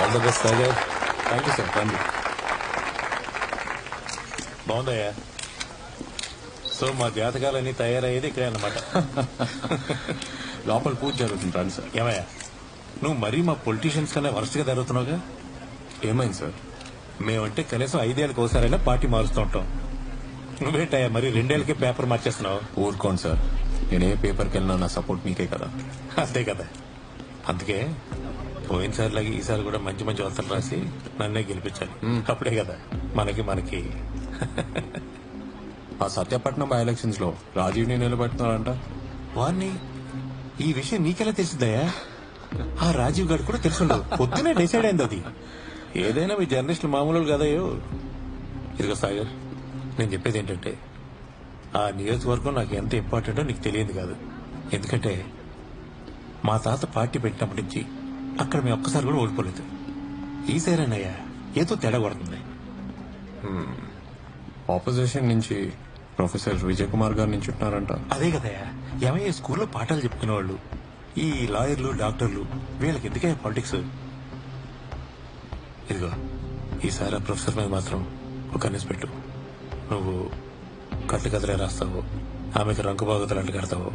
All the best Sagar. Thank you sir. రండి. బాగుందయ్యా. So మా జాతకాలన్నీ తయారయ్యేది ఇక్కడే అన్నమాట. లోపల పూజ జరుగుతుంది, రండి సార్. ఏమయ్యా నువ్వు మరీ మా పొలిటీషియన్స్ కన్నా వరుసగా జరుగుతున్నావుగా. ఏమైంది సార్? మేమంటే కనీసం 5 ఏళ్ళకి ఒకసారైనా పార్టీ మారుస్తూ ఉంటాం. నువ్వేంటయ్యా మరి 2 ఏళ్ళకే పేపర్ మార్చేస్తున్నావు. ఊరుకోండి సార్, నేను ఏ పేపర్కి వెళ్ళినా నా సపోర్ట్ మీకే కదా. అంతే కదా. అందుకే పోయినసారి లాగా ఈసారి కూడా మంచి మంచి వార్తలు రాసి నన్నే గెలిపించాలి. అప్పుడే కదా మనకి ఆ సత్యపట్నం బై ఎలక్షన్స్ లో రాజీవ్ని నిలబెడుతున్నారంట. వారిని ఈ విషయం నీకెలా తెలిసిందయ్యా? ఆ రాజీవ్ గారు కూడా తెలుసుండవు. పొద్దునే డిసైడ్ అయింది అది. ఏదైనా మీ జర్నలిస్టులు మామూలు కదయ్యో. ఇదిగో సాగర్, నేను చెప్పేది ఏంటంటే ఆ నియోజకవర్గం నాకు ఎంత ఇంపార్టెంటో నీకు తెలియదు కాదు. ఎందుకంటే మా తాత పార్టీ పెట్టినప్పటి నుంచి అక్కడ మేము ఒక్కసారి కూడా ఓడిపోలేదు. ఈసారేనయ్యా ఏదో తేడా కొడుతుంది. ఆపోజిషన్ నుంచి ప్రొఫెసర్ విజయ్ కుమార్ గారు నించుంటున్నారంట. అదే కదయ్యా, ఏమయ్యా స్కూల్లో పాఠాలు చెప్పుకునే వాళ్ళు ఈ లాయర్లు డాక్టర్లు వీళ్ళకి ఎందుకయ్యా పాలిటిక్స్? ఇదిగో ఈసారి ఆ ప్రొఫెసర్ మీద మాత్రం ఒక కన్నేసి పెట్టు. నువ్వు కట్లు కథలే రాస్తావు, ఆమెకు రంగు బాగుతలు కడతావు,